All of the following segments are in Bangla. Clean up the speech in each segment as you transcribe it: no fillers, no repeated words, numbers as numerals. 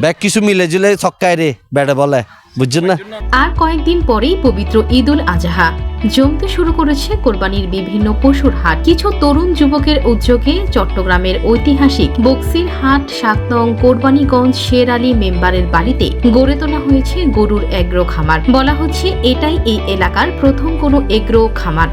ব্যাগ কিছু মিলে জুলে ছক্কায় রে ব্যাটে বলে, বুঝছেন না? আর কয়েকদিন পরেই পবিত্র ঈদ উল আজহা জমতে শুরু করেছে কোরবানির বিভিন্ন পশুর হাট। কিছু তরুণ যুবকের উদ্যোগে চট্টগ্রামের ঐতিহাসিক বক্সির হাট ৭ নং কোরবানীগঞ্জ শের আলী মেম্বারের বাড়িতে গড়ে তোলা হয়েছে গরুর এগ্রো খামার। বলা হচ্ছে এটাই এই এলাকার প্রথম কোনো এগ্রো খামার।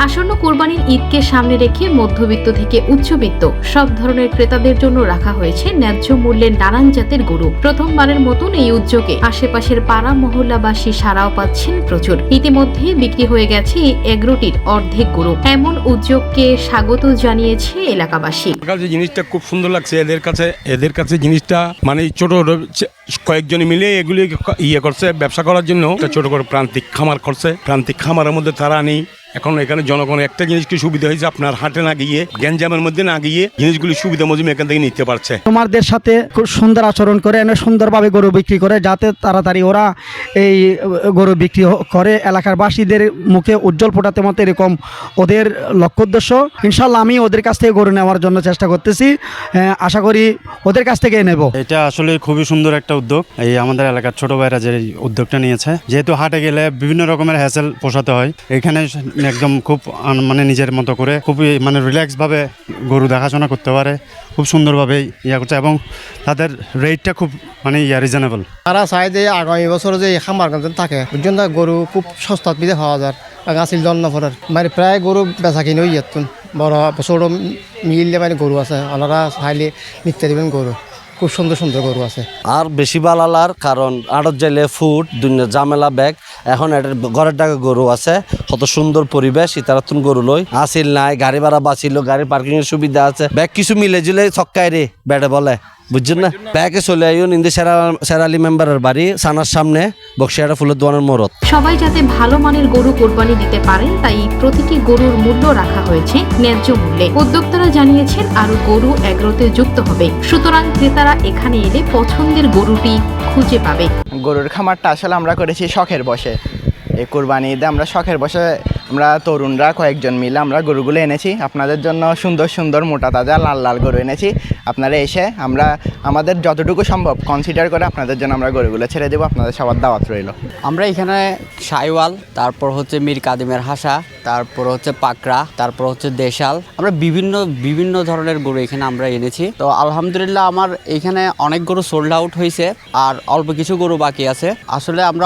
আসন্ন কোরবানির ঈদকে সামনে রেখে মধ্যবিত্ত থেকে উচ্চবিত্ত সব ধরনের ক্রেতাদের জন্য রাখা হয়েছে ন্যায্য মূল্যের নানান জাতের গরু। প্রথমবারের মতন এই উদ্যোগে আশেপাশের পাড়া মহল্লাবাসী সাড়াও পাচ্ছেন প্রচুর। ইতিমধ্যে বিক্রি হয়ে গেছে এই এগ্রোটির অর্ধেক গরু। এমন উদ্যোগকে স্বাগত জানিয়েছে এলাকাবাসী। জিনিসটা খুব সুন্দর লাগছে এদের কাছে জিনিসটা, মানে ছোট কয়েকজন মিলে এগুলি করছে ব্যবসা করার জন্য ছোট করে প্রান্তিক খামার করছে। প্রান্তিক খামারের মধ্যে তারা নেই। এখন এখানে জনগণের একটা জিনিস কি সুবিধা হয়েছে, আপনার হাটে না গিয়ে গ্যাঞ্জামের মধ্যে না গিয়ে জিনিসগুলি সুবিধা মজুম এখান থেকে নিতে পারছে। তোমাদের সাথে খুব সুন্দর আচরণ করে সুন্দরভাবে গরু বিক্রি করে, যাতে তাড়াতাড়ি ওরা এই গরু বিক্রি করে এলাকার বাসীদের মুখে উজ্জ্বল ফোটাতে মতো এরকম ওদের লক্ষ্য উদ্দেশ্য। ইনশাল্লাহ আমি ওদের কাছ থেকে গরু নেওয়ার জন্য চেষ্টা করতেছি, আশা করি ওদের কাছ থেকে নেব। এটা আসলে খুবই সুন্দর একটা উদ্যোগ। এই আমাদের এলাকার ছোট ভাইরা যে উদ্যোগটা নিয়েছে, যেহেতু হাটে গেলে বিভিন্ন রকমের হ্যাসেল পোষাতে হয়, এখানে একদম খুব মানে নিজের মতো করে খুবই মানে রিল্যাক্স ভাবে গরু দেখাশোনা করতে পারে, খুব সুন্দরভাবে করছে এবং তাদের রেটটা খুব মানে রিজনেবল। তারা চায় যে আগামী বছর যে খামার থাকে বুঝছেন না, গরু খুব সস্তাত বিদে পাওয়া যায়। গাছিল জন্ম ফরার মানে প্রায় গরু বেচা কিনে ইয়াতুন বড় ছোট মিললে মানে গরু আছে, ওনারা চাইলে নিতে দেবেন গরু। খুব সুন্দর সুন্দর গরু আছে। আর বেশি বালালার কারণ আড়ত যাইলে ফুড দুনিয়া ঝামেলা ব্যাগ। এখন এটার ঘরের টাকা গরু আছে, কত সুন্দর পরিবেশ। ইতারাতুন গরু লই আসিল নাই, গাড়ি ভাড়া বাঁচিল, গাড়ি পার্কিং এর সুবিধা আছে। ব্যাগ কিছু মিলে জুলে ছক্কায় রে ব্যাটে বলে, বুঝছেন না? ব্যাগে চলে আইন ইন্দে শের আলী মেম্বারের বাড়ি সানার সামনে বক্সিয়াটা ফুলের দোকানের মোড়ত। সবাই যাতে ভালো মানের গরু কোরবানি দিতে পারেন তাই প্রতিটি গরুর মূল্য রাখা হয়েছে ন্যায্য মূল্যে। উদ্যোক্তারা জানিয়েছেন আরো গরু এগ্রোতে যুক্ত হবে, সুতরাং ক্রেতারা এখানে এলে পছন্দের গরুটি খুঁজে পাবে। গরুর খামারটা আসলে আমরা করেছি শখের বসে। এই কোরবানি ঈদে আমরা শখের বসে আমরা তরুণরা কয়েকজন মিলে আমরা গরুগুলো এনেছি আপনাদের জন্য। সুন্দর সুন্দর মোটা তাজা লাল লাল গরু এনেছি। আপনারা এসে আমরা আমাদের যতটুকু সম্ভব কনসিডার করে আপনাদের জন্য আমরা গরুগুলো ছেড়ে দেবো। আপনাদের সবার দাওয়াত রইল। আমরা এখানে শাইওয়াল, তারপর হচ্ছে মীর কাদিমের হাসা, তারপর হচ্ছে পাকড়া, তারপর হচ্ছে দেশাল, আমরা বিভিন্ন ধরনের গরু এখানে আমরা এনেছি। তো আলহামদুলিল্লাহ আমার এখানে অনেক গরু সোল্ড আউট হয়েছে আর অল্প কিছু গরু বাকি আছে। আসলে আমরা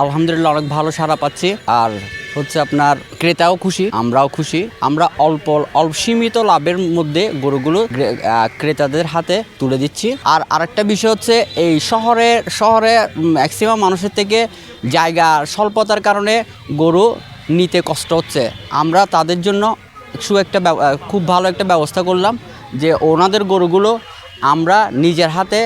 আলহামদুলিল্লাহ অনেক ভালো সাড়া পাচ্ছি। আর হচ্ছে আপনার ক্রেতাও খুশি, আমরাও খুশি। আমরা অল্প সীমিত লাভের মধ্যে গরুগুলো ক্রেতাদের হাতে তুলে দিচ্ছি। আর আরেকটা বিষয় হচ্ছে এই শহরে ম্যাক্সিমাম মানুষের থেকে জায়গা স্বল্পতার কারণে গরু নিতে কষ্ট হচ্ছে। আমরা তাদের জন্য খুব ভালো একটা ব্যবস্থা করলাম যে ওনাদের গরুগুলো আমরা নিজের হাতে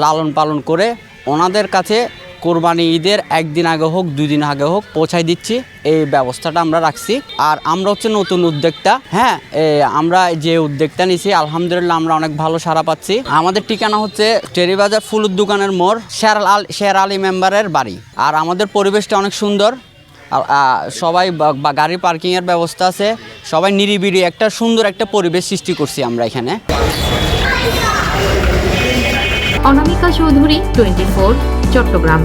লালন পালন করে ওনাদের কাছে কোরবানি ঈদের একদিন আগে হোক 2 দিন আগে হোক পৌঁছাই দিচ্ছি। এই ব্যবস্থাটা আমরা রাখছি। আর আমরা হচ্ছে নতুন উদ্যোক্তা। হ্যাঁ, আমরা যে উদ্যোগটা নিছি আলহামদুলিল্লাহ আমরা অনেক ভালো সাড়া পাচ্ছি। আমাদের ঠিকানা হচ্ছে টেরিবাজার ফুলুর দোকানের মোড়, শের আলী মেম্বারের বাড়ি। আর আমাদের পরিবেশটা অনেক সুন্দর। সবাই গাড়ি পার্কিংয়ের ব্যবস্থা আছে, সবাই নিরিবিলি একটা সুন্দর একটা পরিবেশ সৃষ্টি করছি আমরা এখানে। অনামিকা চৌধুরী, 24 চট্টগ্রাম।